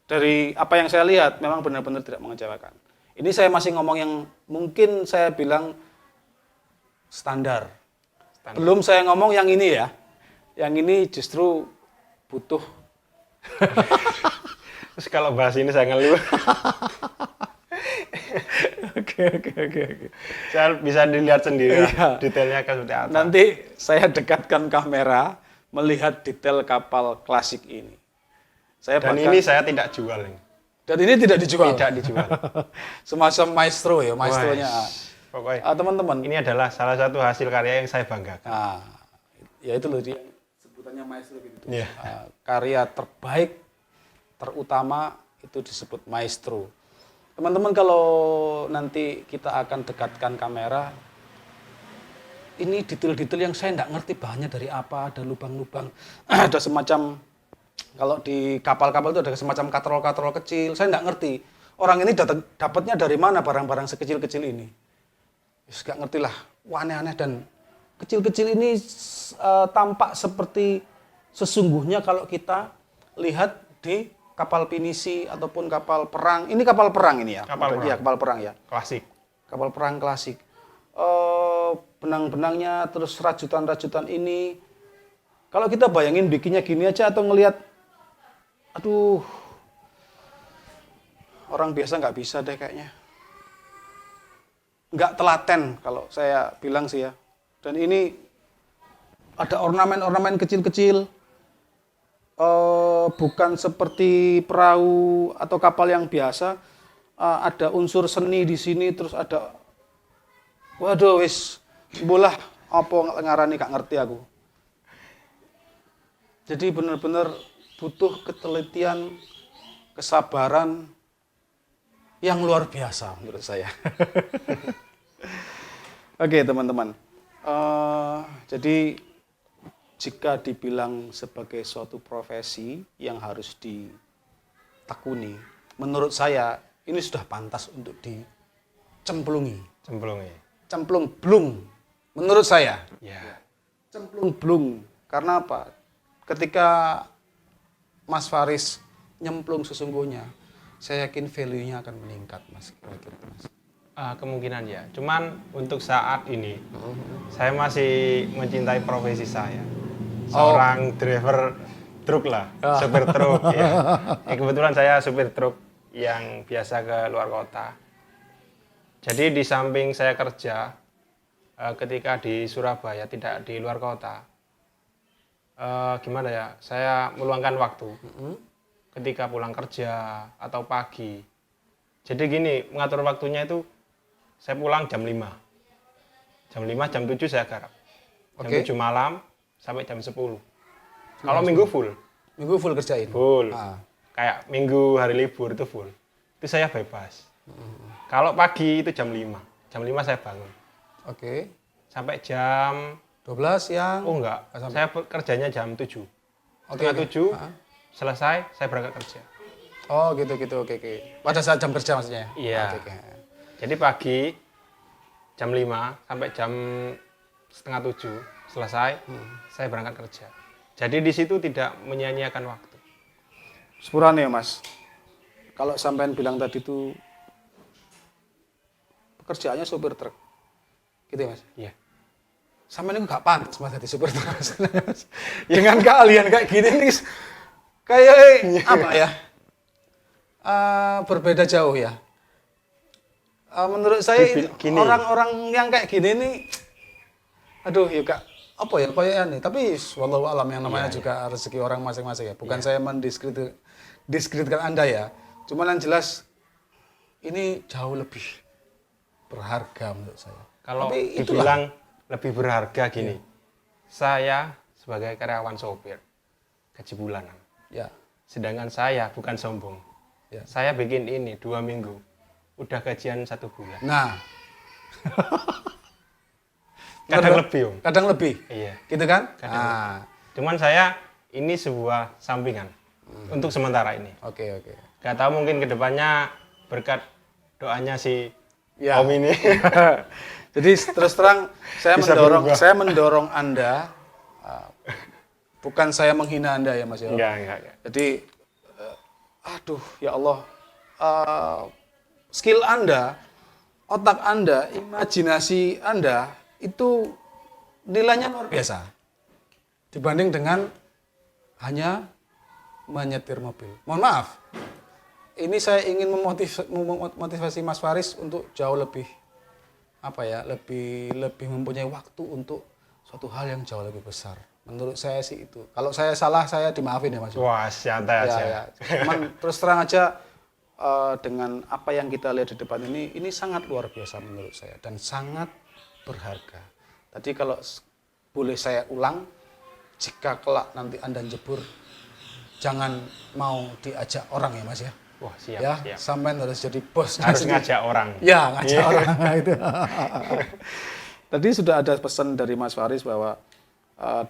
Dari apa yang saya lihat memang benar-benar tidak mengecewakan. Ini saya masih ngomong yang mungkin saya bilang standar. Belum saya ngomong yang ini ya. Yang ini justru butuh. Terus kalau bahas ini saya ngeluh. Oke. Saya bisa dilihat sendiri Iya. detailnya seperti apa. Nanti saya dekatkan kamera melihat detail kapal klasik ini. Dan ini saya tidak jual ini. Dan ini tidak dijual. Tidak dijual. Semacam maestro ya, maestronya. Pokoknya Teman-teman. ini adalah salah satu hasil karya yang saya banggakan. Ya itu loh dia sebutannya maestro gitu. Iya. Karya terbaik, terutama itu disebut maestro. Teman-teman kalau nanti kita akan dekatkan kamera, ini detail-detail yang saya tidak ngerti bahannya dari apa, ada lubang-lubang, ada semacam, kalau di kapal-kapal itu ada semacam katrol-katrol kecil, saya tidak ngerti. Orang ini dapatnya dari mana barang-barang sekecil-kecil ini. Nggak ngerti lah, aneh-aneh dan kecil-kecil ini tampak seperti sesungguhnya kalau kita lihat di kapal pinisi ataupun kapal perang. Ini kapal perang ini ya? Kapal perang. Ya, kapal perang ya. Klasik. Kapal perang klasik. Benang-benangnya, terus rajutan-rajutan ini. Kalau kita bayangin bikinnya gini aja atau ngelihat, aduh, orang biasa nggak bisa deh kayaknya. Nggak telaten kalau saya bilang sih ya. Dan ini ada ornamen-ornamen kecil-kecil. Bukan seperti perahu atau kapal yang biasa, ada unsur seni di sini, terus ada, waduh wis, bolah apa ngarani gak ngerti aku. Jadi benar-benar butuh ketelitian, kesabaran, yang luar biasa menurut saya. Oke teman-teman, jadi jika dibilang sebagai suatu profesi yang harus ditekuni, menurut saya ini sudah pantas untuk dicemplungi. Cemplung blung, menurut saya. Ya. Cemplung blung, karena apa? Ketika Mas Faris nyemplung sesungguhnya, saya yakin value-nya akan meningkat, Mas. Kira-kira, Mas. Kemungkinan ya. Cuman untuk saat ini, saya masih mencintai profesi saya. Seorang driver truk lah, supir truk. Ya. Kebetulan saya supir truk yang biasa ke luar kota. Jadi di samping saya kerja, ketika di Surabaya, tidak di luar kota, gimana ya, saya meluangkan waktu ketika pulang kerja atau pagi. Jadi gini, mengatur waktunya itu, saya pulang jam 5. Jam 5, jam 7 saya garap. Jam 7 malam sampai jam 10. Kalau minggu full. Minggu full kerjain? Full. Kayak minggu hari libur itu full. Itu saya bebas. Kalau pagi itu jam 5. Jam 5 saya bangun. Oke. Sampai jam 12 siang? Oh enggak, saya kerjanya jam 7. Oke. 7, selesai, saya berangkat kerja. Oh gitu, oke. Pada saat jam kerja maksudnya? Iya. Oke. Jadi pagi jam 5 sampai jam setengah 7 selesai, saya berangkat kerja. Jadi di situ tidak menyia-nyiakan waktu. Sepurane ya Mas, kalau sampean bilang tadi itu pekerjaannya supir truk, gitu ya Mas? Iya. Sampean itu gak pantas Mas jadi supir truk Mas. Dengan keahlian kayak gini nih, kayak apa ya? Berbeda jauh ya. Menurut saya orang-orang yang kayak gini nih, aduh ya kak, apa ya kayak nih. Tapi wallahu alam, yang namanya juga rezeki orang masing-masing ya. Bukan saya mendiskreditkan Anda ya. Cuman yang jelas ini jauh lebih berharga menurut saya. Kalau tapi dibilang lebih berharga gini, saya sebagai karyawan sopir gaji bulanan. Ya. Sedangkan saya bukan sombong. Ya. Saya bikin ini 2 minggu. Udah gajian 1 bulan. Nah. Kadang lebih, Om. Kadang lebih. Iya. Gitu kan? Kadang cuman saya ini sebuah sampingan untuk sementara ini. Oke. Gak tahu mungkin kedepannya berkat doanya si Ya. Om ini. Jadi terus terang saya mendorong Anda, bukan saya menghina Anda ya Mas ya. Enggak. Jadi aduh ya Allah, skill Anda, otak Anda, imajinasi Anda itu nilainya luar biasa dibanding dengan hanya menyetir mobil. Mohon maaf, ini saya ingin memotivasi Mas Faris untuk jauh lebih lebih mempunyai waktu untuk suatu hal yang jauh lebih besar. Menurut saya sih itu. Kalau saya salah, saya dimaafin ya Mas. Wah, santai aja. Ya. Cuman terus terang aja, dengan apa yang kita lihat di depan ini sangat luar biasa menurut saya dan sangat berharga. Tadi kalau boleh saya ulang, jika kelak nanti Anda jebur, jangan mau diajak orang ya Mas ya. Wah, siap, ya, siap. Sampai harus jadi bos. Harus ngajak orang. Ya, ngajak orang. Itu. Tadi sudah ada pesan dari Mas Faris bahwa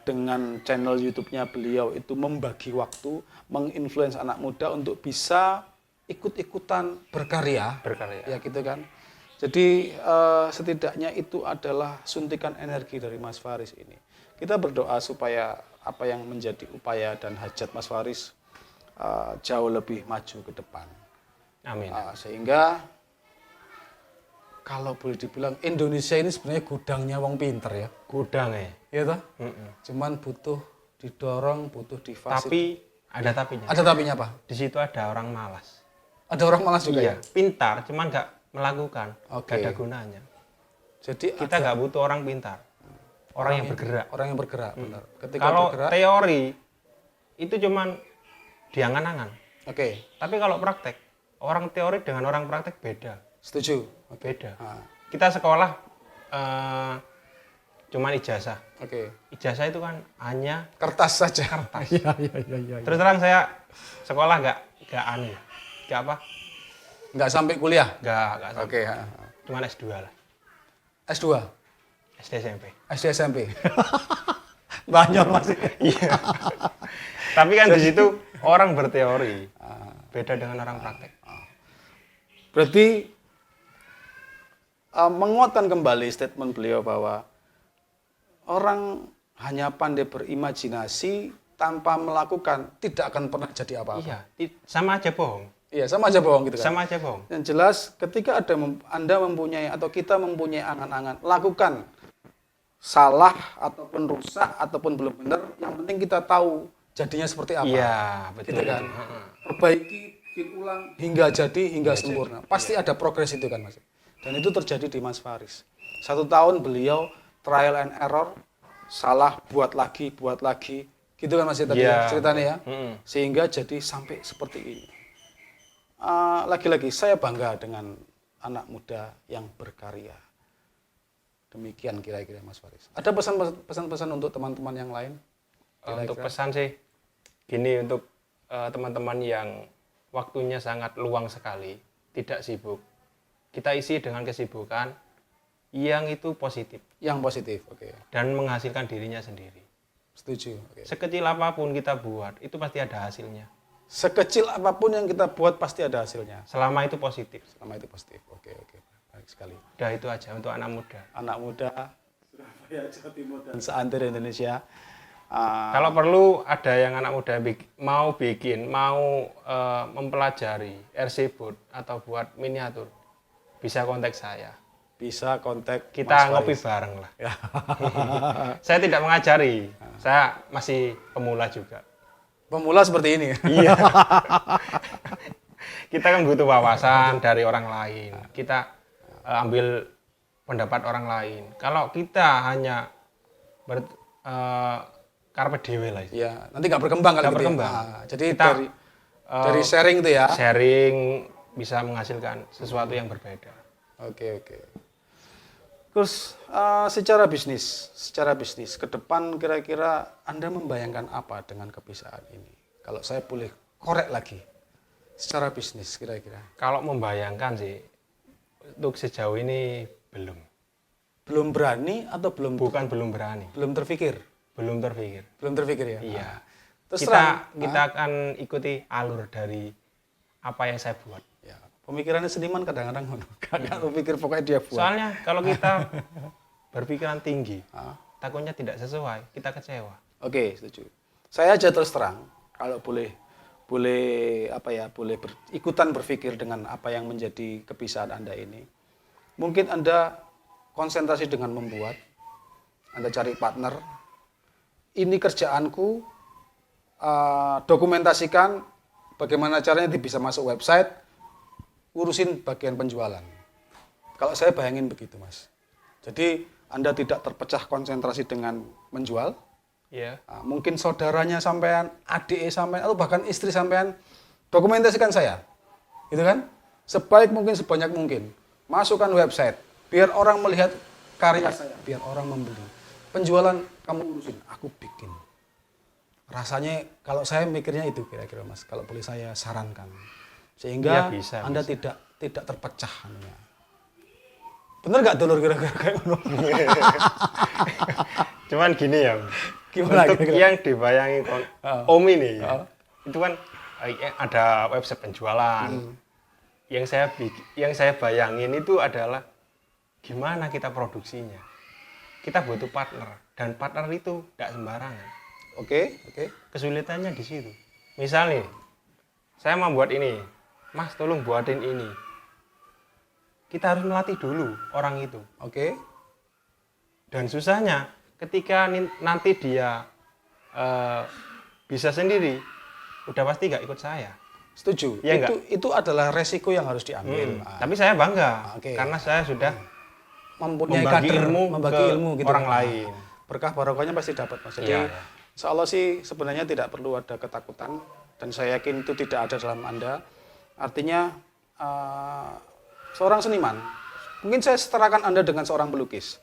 dengan channel YouTube-nya beliau itu membagi waktu, menginfluence anak muda untuk bisa ikut-ikutan berkarya. Ya gitu kan. Jadi setidaknya itu adalah suntikan energi dari Mas Faris ini. Kita berdoa supaya apa yang menjadi upaya dan hajat Mas Faris jauh lebih maju ke depan. Amin. Sehingga kalau boleh dibilang Indonesia ini sebenarnya gudangnya wong pinter ya. Gudang ya. Iya toh? Cuman butuh didorong, butuh difasilitasi. Tapi ada tapinya. Ada tapinya apa? Di situ ada orang malas. Ada orang malas juga ya? Pintar, cuman nggak melakukan. Oke. Nggak ada gunanya. Jadi kita nggak butuh orang pintar. Orang yang bergerak. Orang yang bergerak, benar. Ketika kalau bergerak, teori itu cuman diangan-angan. Oke. Tapi kalau praktek, orang teori dengan orang praktek beda. Setuju. Beda. Kita sekolah cuman ijazah. Oke. Ijazah itu kan hanya kertas saja. Kertas. Iya. Terus terang saya sekolah nggak Nggak sampai kuliah? Nggak sampai. Oke. Cuman S2 lah. S2? SD SMP. SD SMP? Banyak masih. Iya. Tapi kan di situ orang berteori. Beda dengan orang praktek. Berarti menguatkan kembali statement beliau bahwa orang hanya pandai berimajinasi tanpa melakukan tidak akan pernah jadi apa-apa. Iya, sama aja bohong. Iya, sama aja bohong gitu kan. Sama aja bohong. Yang jelas ketika Anda mempunyai atau kita mempunyai angan-angan, lakukan. Salah ataupun rusak ataupun belum benar, yang penting kita tahu jadinya seperti apa. Iya, betul. Gitu kan. Perbaiki, bikin ulang hingga jadi, hingga sempurna. Pasti ada progres itu kan, Mas. Dan itu terjadi di Mas Faris. 1 tahun beliau trial and error, salah, buat lagi, gitu kan Mas tadi ceritanya ya. Sehingga jadi sampai seperti ini. Lagi-lagi saya bangga dengan anak muda yang berkarya. Demikian kira-kira Mas Faris. Ada pesan-pesan untuk teman-teman yang lain? Untuk pesan sih, gini untuk teman-teman yang waktunya sangat luang sekali, tidak sibuk. Kita isi dengan kesibukan yang itu positif. Yang positif, oke. Dan menghasilkan dirinya sendiri. Setuju. Okay. Sekecil apapun kita buat, itu pasti ada hasilnya. Sekecil apapun yang kita buat pasti ada hasilnya. Selama itu positif. Selama itu positif. Oke. Baik sekali. Udah itu aja untuk anak muda. Anak muda Surabaya, Jawa Timur dan seantero Indonesia. Kalau perlu ada yang anak muda mau mempelajari RC board atau buat miniatur, bisa kontak saya. Bisa kontak kita ngopi bareng lah. Saya tidak mengajari, saya masih pemula juga. Pemula seperti ini? Iya. Kita kan butuh wawasan dari orang lain. Kita ambil pendapat orang lain. Kalau kita hanya karpe dewe lah. Iya, nanti nggak berkembang kalau gitu. Jadi kita, dari sharing itu ya. Sharing bisa menghasilkan sesuatu yang berbeda. Oke. Terus secara bisnis ke depan kira-kira Anda membayangkan apa dengan kebiasaan ini? Kalau saya boleh korek lagi, secara bisnis kira-kira. Kalau membayangkan sih, untuk sejauh ini belum. Belum berani atau belum? Bukan belum berani. Belum terpikir. Belum terpikir. Belum terpikir ya. Iya. Terus kita akan ikuti alur dari apa yang saya buat. Ya. Pemikirannya seniman kadang-kadang kakak berpikir pokoknya dia buat. Soalnya kalau kita berpikiran tinggi, takutnya tidak sesuai, kita kecewa. Oke, setuju. Saya aja terus terang, kalau boleh ikutan berpikir dengan apa yang menjadi kebiasaan Anda ini. Mungkin Anda konsentrasi dengan membuat, Anda cari partner. Ini kerjaanku, dokumentasikan bagaimana caranya bisa masuk website, urusin bagian penjualan. Kalau saya bayangin begitu, Mas. Jadi Anda tidak terpecah konsentrasi dengan menjual. Yeah. Mungkin saudaranya sampean, adik sampean, atau bahkan istri sampean, dokumentasikan saya. Gitu kan? Sebaik mungkin, sebanyak mungkin. Masukkan website, biar orang melihat karya saya, biar orang membeli. Penjualan kamu urusin, aku bikin. Rasanya kalau saya mikirnya itu kira-kira Mas, kalau boleh saya sarankan. Sehingga ya, Anda tidak terpecah. Bener nggak dulur kira-kira kayak ngono? Cuman gini ya, gimana, untuk kira-kira? yang dibayangi Om ini, itu kan ada website penjualan. Yang saya bayangin itu adalah gimana kita produksinya. Kita butuh partner, dan partner itu nggak sembarangan. Oke. Kesulitannya di situ. Misalnya, saya mau buat ini, Mas tolong buatin ini. Kita harus melatih dulu orang itu. Oke. Dan susahnya, ketika nanti dia bisa sendiri, udah pasti nggak ikut saya. Setuju. Ya, itu adalah resiko yang harus diambil. Tapi saya bangga, karena saya sudah mempunyai membagi kader, membagi ilmu gitu. orang lain. Berkah barokahnya pasti dapat, Mas. Jadi, insya Allah sih sebenarnya tidak perlu ada ketakutan, dan saya yakin itu tidak ada dalam Anda. Artinya seorang seniman, mungkin saya setarakan Anda dengan seorang pelukis.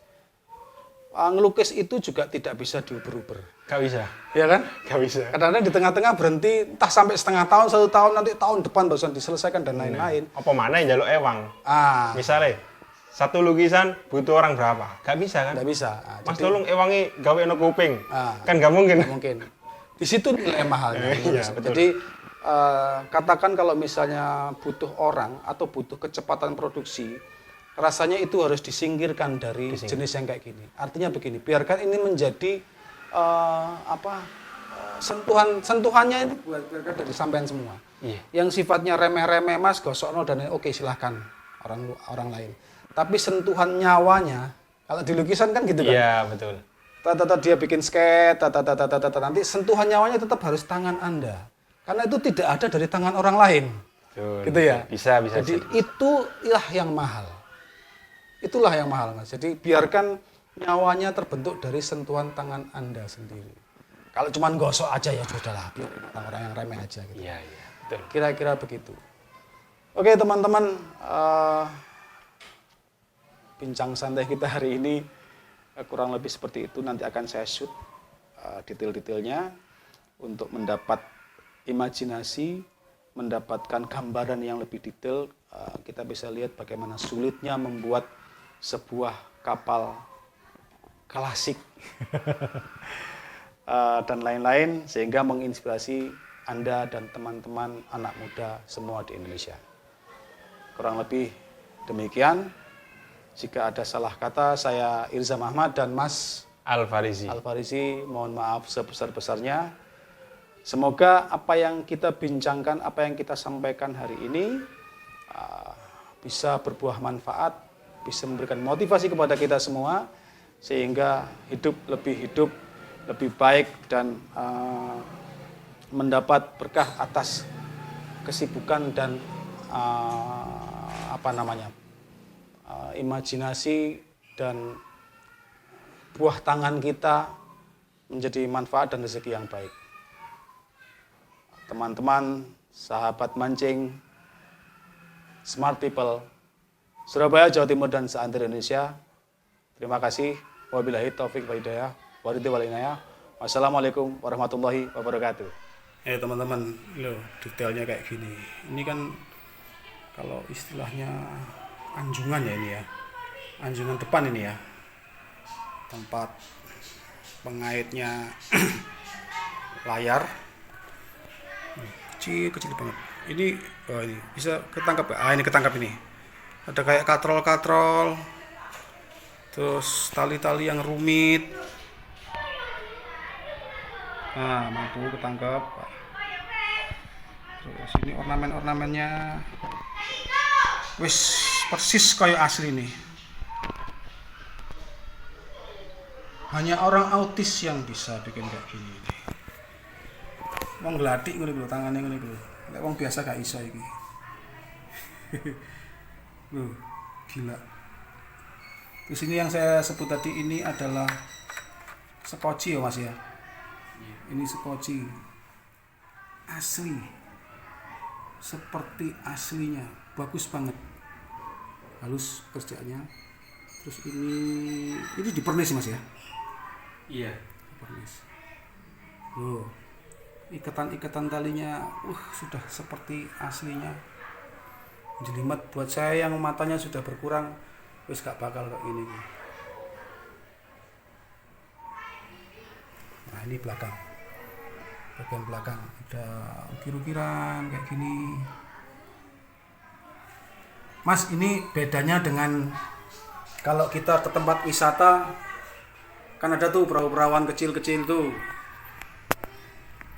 ngelukis itu juga tidak bisa diuber-uber. Gak bisa. Ya kan? Gak bisa. Kadang-kadang di tengah-tengah berhenti, entah sampai setengah tahun, 1 tahun, nanti tahun depan baru diselesaikan dan lain-lain. Apa mana yang jaluk ewang? Misalnya, satu lukisan butuh orang berapa? Gak bisa kan? Nggak bisa. Mas tolong ewangi gawe no kuping. Ah. Kan gak mungkin. Nggak mungkin. Di situ nilai mahalnya. Iya, betul. Jadi katakan kalau misalnya butuh orang atau butuh kecepatan produksi, rasanya itu harus disingkirkan dari jenis yang kayak gini. Artinya begini, biarkan ini menjadi sentuhannya itu biarkan dari sampean semua. Iya. Yang sifatnya remeh-remeh Mas gosokno dan oke silahkan orang lain. Tapi sentuhan nyawanya, kalau di lukisan kan gitu kan? Iya, betul. Dia bikin skate, nanti sentuhan nyawanya tetap harus tangan Anda. Karena itu tidak ada dari tangan orang lain. Betul. Gitu ya? Bisa. Jadi itulah yang mahal. Itulah yang mahal, Mas. Jadi biarkan nyawanya terbentuk dari sentuhan tangan Anda sendiri. Kalau cuma gosok aja ya sudahlah, biar orang-orang yang remeh aja gitu. Iya, betul. Kira-kira begitu. Oke, teman-teman, bincang santai kita hari ini kurang lebih seperti itu. Nanti akan saya shoot detail-detailnya untuk mendapat imajinasi, mendapatkan gambaran yang lebih detail. Kita bisa lihat bagaimana sulitnya membuat sebuah kapal klasik dan lain-lain, sehingga menginspirasi Anda dan teman-teman anak muda semua di Indonesia. Kurang lebih demikian. Jika ada salah kata, saya Irzam Ahmad dan Mas Al-Farizi mohon maaf sebesar-besarnya. Semoga apa yang kita bincangkan, apa yang kita sampaikan hari ini bisa berbuah manfaat, bisa memberikan motivasi kepada kita semua, sehingga hidup lebih baik dan mendapat berkah atas kesibukan dan imajinasi dan buah tangan kita menjadi manfaat dan rezeki yang baik. Teman-teman, sahabat mancing, smart people, Surabaya, Jawa Timur, dan seantero Indonesia. Terima kasih. Wabillahi taufik wa hidayah. Wassalamualaikum warahmatullahi wabarakatuh. Teman-teman, loh, detailnya kayak gini. Ini kan kalau istilahnya anjungan ya ini ya. Anjungan depan ini ya. Tempat pengaitnya layar. Kecil banget. Ini bisa ketangkap ya? Ini ketangkap ini. Ada kayak katrol. Terus tali-tali yang rumit. Nah, mampu ketangkap. Terus ini ornamen-ornamennya wis persis kayak asli nih. Hanya orang autis yang bisa bikin kayak gini. Wong glathik ngono lho, tangane ngono lho. Nek wong biasa gak iso iki. Loh, gila. Terus ini yang saya sebut tadi ini adalah sekoci ya Mas ya. Ini sekoci asli, seperti aslinya, bagus banget, halus kerjanya. Terus ini dipernis Mas ya? Iya. Dipernis. Loh, ikatan talinya, sudah seperti aslinya. Jelimet buat saya yang matanya sudah berkurang, wis gak bakal kayak gini. Nah ini belakang. Bagian belakang ada ukir-ukiran kayak gini. Mas, ini bedanya dengan kalau kita ke tempat wisata, kan ada tuh perahu-perahuan kecil-kecil tuh.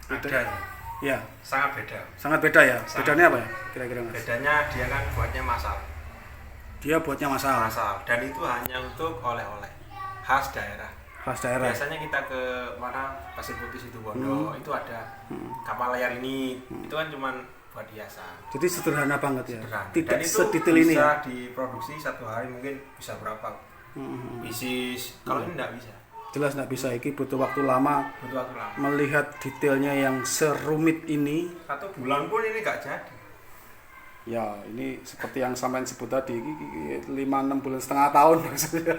Ada. Ya. Sangat beda. Sangat beda ya. Bedanya apa ya? Kira-kira Mas? Bedanya dia kan buatnya masal. Dia buatnya masal. Dan itu hanya untuk oleh-oleh khas daerah. Khas daerah. Biasanya kita ke mana Pasir Putih Situbondo itu ada kapal layar ini. Itu kan cuman buat hiasan. Jadi sederhana banget ya. Sederhana. Tidak Dan itu sedetail ini. bisa diproduksi satu hari mungkin bisa berapa pieces. Kalau ini enggak bisa. Jelas nggak bisa, ini butuh waktu lama. Butuh waktu lama. Melihat detailnya yang serumit ini. 1 bulan pun ini nggak jadi. Ya, ini seperti yang sampean sebut tadi, 5-6 bulan setengah tahun maksudnya.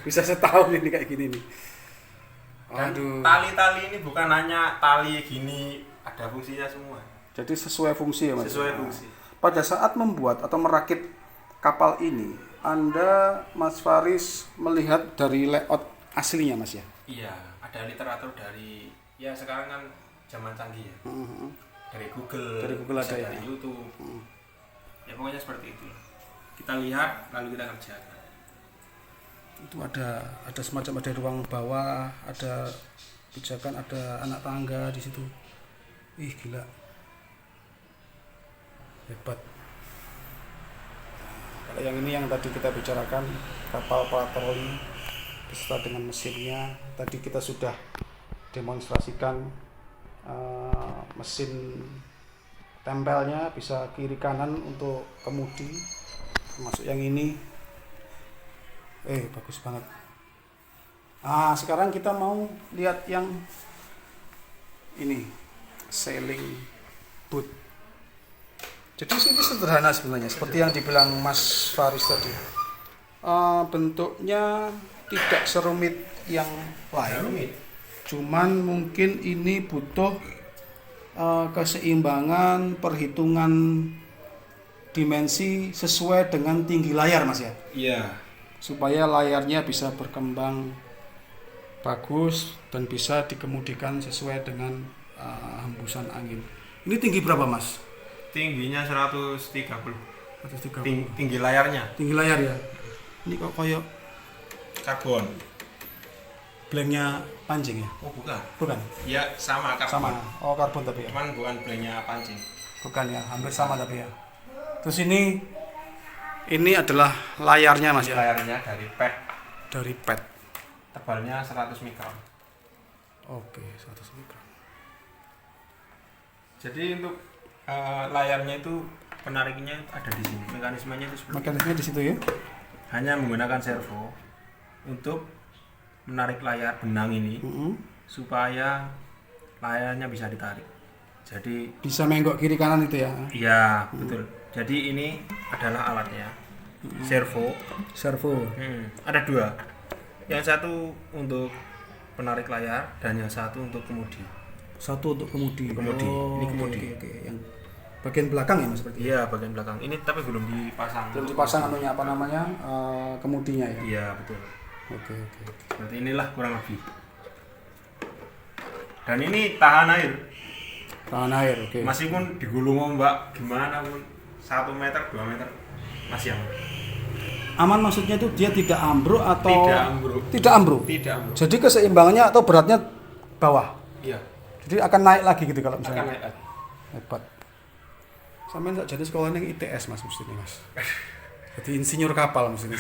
Bisa setahun ini kayak gini nih. Dan Aduh. tali-tali ini bukan hanya tali gini, ada fungsinya semua. Jadi sesuai fungsi ya Mas. Sesuai fungsi. Pada saat membuat atau merakit kapal ini, Anda Mas Faris melihat dari layout aslinya Mas ya? Iya, ada literatur dari ya sekarang kan zaman canggih ya. Dari Google, Dari Google bisa ada ya? dari YouTube. Ya pokoknya seperti itu. Kita lihat lalu kita kerjakan. Itu ada semacam ada ruang bawah, ada pijakan, ada anak tangga di situ. Ih gila, hebat. Kalau yang ini yang tadi kita bicarakan kapal patroli beserta dengan mesinnya. Tadi kita sudah demonstrasikan mesin tempelnya bisa kiri kanan untuk kemudi, termasuk yang ini. Bagus banget. Sekarang kita mau lihat yang ini, sailing boat. Jadi ini sederhana sebenarnya, seperti yang dibilang Mas Faris tadi. Bentuknya tidak serumit yang lain, cuman mungkin ini butuh keseimbangan, perhitungan dimensi sesuai dengan tinggi layar Mas ya. Iya. Supaya layarnya bisa berkembang bagus dan bisa dikemudikan sesuai dengan hembusan angin. Ini tinggi berapa Mas? Tingginya 130. 130. Tinggi layarnya. Tinggi layar ya. Ini kok koyok Karbon. blanknya pancing ya? Oh bukan. Bukan. Ya sama karbon. Sama. Oh karbon tapi ya. Cuman bukan blanknya pancing. Bukan ya, hampir sama tapi ya. Terus ini adalah layarnya Mas ya. Layarnya dari pad. Dari pad. Tebalnya 100 mikron. Oke, 100 mikron. Jadi untuk layarnya itu penariknya ada di sini. Mekanismenya itu seperti Mekanismenya di situ ya. hanya menggunakan servo untuk menarik layar benang ini supaya layarnya bisa ditarik. Jadi Bisa menggok kiri kanan itu ya. iya betul. Jadi ini adalah alatnya servo. Ada dua. Yang satu untuk penarik layar dan yang satu untuk kemudi. Satu untuk kemudi. Kemudi. Ini kemudi. Oke. Yang bagian belakang ya Mas seperti. Iya bagian belakang. Ini tapi belum dipasang. Belum dipasang anunya apa namanya? Kemudinya ya. Iya betul. Oke. Seperti inilah kurang lebih. Dan ini tahan air. Tahan air, oke. Meskipun digulung ombak gimana pun 1 meter 2 meter masih aman. Aman maksudnya itu dia tidak ambruk atau Tidak ambruk. Tidak ambruk. Tidak ambruk. Jadi keseimbangannya atau beratnya bawah. Iya. Jadi akan naik lagi gitu kalau misalnya. Akan naik lagi. Hebat. Sampeyan tak jadi sekolah yang ITS Mas mesti nih Mas. Jadi insinyur kapal mesti.